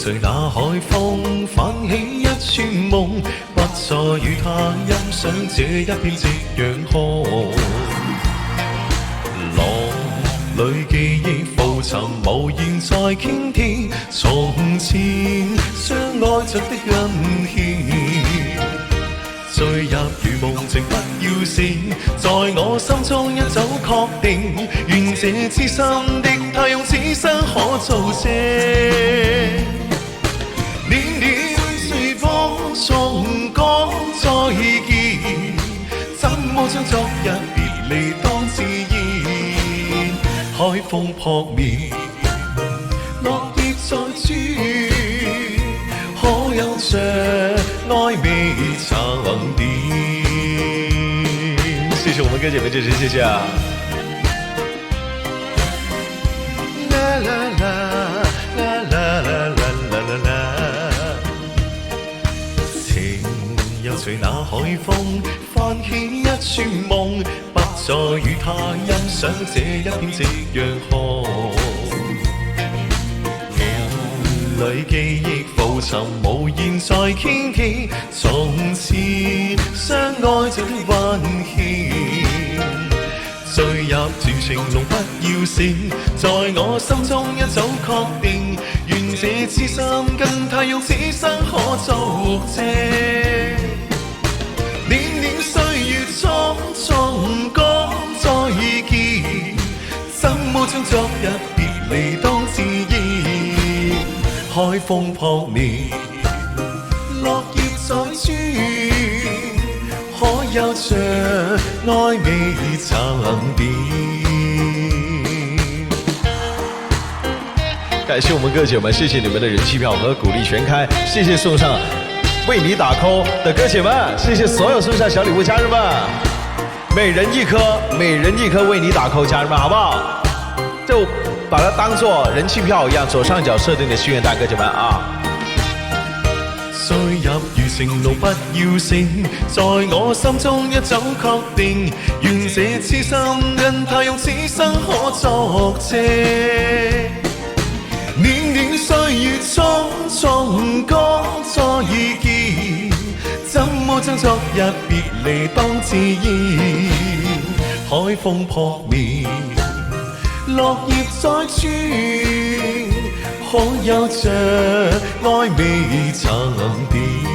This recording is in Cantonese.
隨那海風泛起一串夢，不再與他欣賞這一片夕陽河。浪裏記憶浮沉，無言再傾聽從前相愛着的恩怨。墜入如夢境，不要醒，在我心中一早確定，願這痴心的他用此生可做證。年年隨風重講再見，怎麼將昨日別離當自然？海風撲面，落葉在轉，可有着愛未曾變？謝謝我們歌姐們，這次謝謝啊！啦啦啦啦啦啦啦啦啦，情又隨那海風泛起一串夢，不再與他欣賞這一片夕陽河。裏記憶浮沉，無言再傾聽從前相愛着的溫馨。墜入絕情龍不要醒，在我心中一早確定，願這痴心跟他用此生可作證。年年歲月匆匆講再見，怎麼將昨日別離當自然？海風撲面，落葉在轉，可有着愛未曾變？感謝我們歌姐們，謝謝你們的人氣票和鼓勵全開，謝謝送上為你打 call 的歌姐們，謝謝所有送上小禮物家人們，每人一顆，每人一顆為你打 call 家人們，好不好？就把它當作人氣票一樣，左上角設定的心願單，歌姐們啊！墜入如情路不要醒，在我心中一早確定，願這痴心跟他用此生可作證。年年歲月匆匆講再見，怎麼將昨日別離當自然？海風撲面，落葉在轉，可有着愛未曾變？